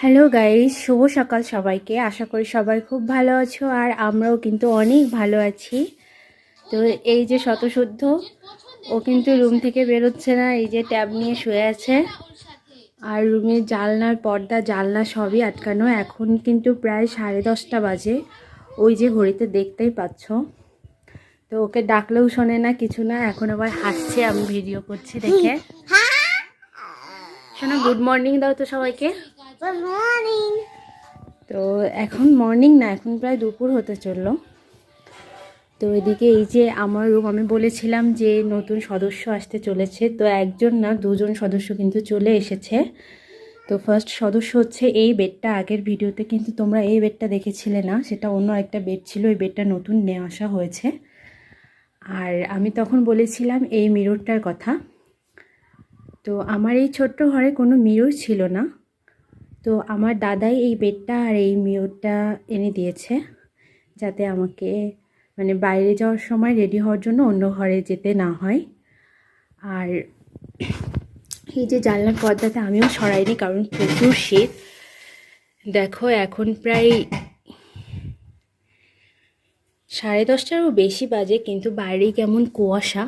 Hello guys, শুভ সকাল সবাইকে। আশা করি সবাই খুব ভালো আছো আর আমরাও কিন্তু অনেক ভালো আছি। তো এই যে শতশুদ্ধ, ও কিন্তু রুম থেকে বেরোচ্ছে না, এই যে ট্যাব নিয়ে শুয়ে আছে। আর রুমের জানলার পর্দা জানলা সবই আটকানো। এখন কিন্তু প্রায় 10:30 বাজে, ওই যে ঘড়িতে দেখতেই পাচ্ছ। তো ওকে ডাকলেও শোনে না, কিছু না। এখন আবার হাসছে আমি ভিডিও করছি দেখে। শোনো, গুড মর্নিং দাও তো সবাইকে। Good morning. তো এখন মর্নিং না, এখন প্রায় দুপুর হতে চললো। তো এদিকে এই যে আমার রুম, আমি বলেছিলাম যে নতুন সদস্য আসতে চলেছে। তো একজন না, দুজন সদস্য কিন্তু চলে এসেছে। তো ফার্স্ট সদস্য হচ্ছে এই বেডটা। আগের ভিডিওতে কিন্তু তোমরা এই বেডটা দেখেছিলে না, সেটা অন্য একটা বেড ছিল। এই বেডটা নতুন নিয়ে আসা হয়েছে। আর আমি তখন বলেছিলাম এই মিররটার কথা। তো আমার এই ছোট্ট ঘরে কোনো মিরর ছিল না। তো আমার দাদাই এই বেডটা আর এই মিররটা এনে দিয়েছে, যাতে আমাকে মানে বাইরে যাওয়ার সময় রেডি হওয়ার জন্য অন্য ঘরে যেতে না হয়। আর এই যে জানলার পর্দাটা আমিও সরাইনি, কারণ প্রচুর শীত। দেখো এখন প্রায় 10:30টারও বেশি বাজে, কিন্তু বাইরেই কেমন কুয়াশা।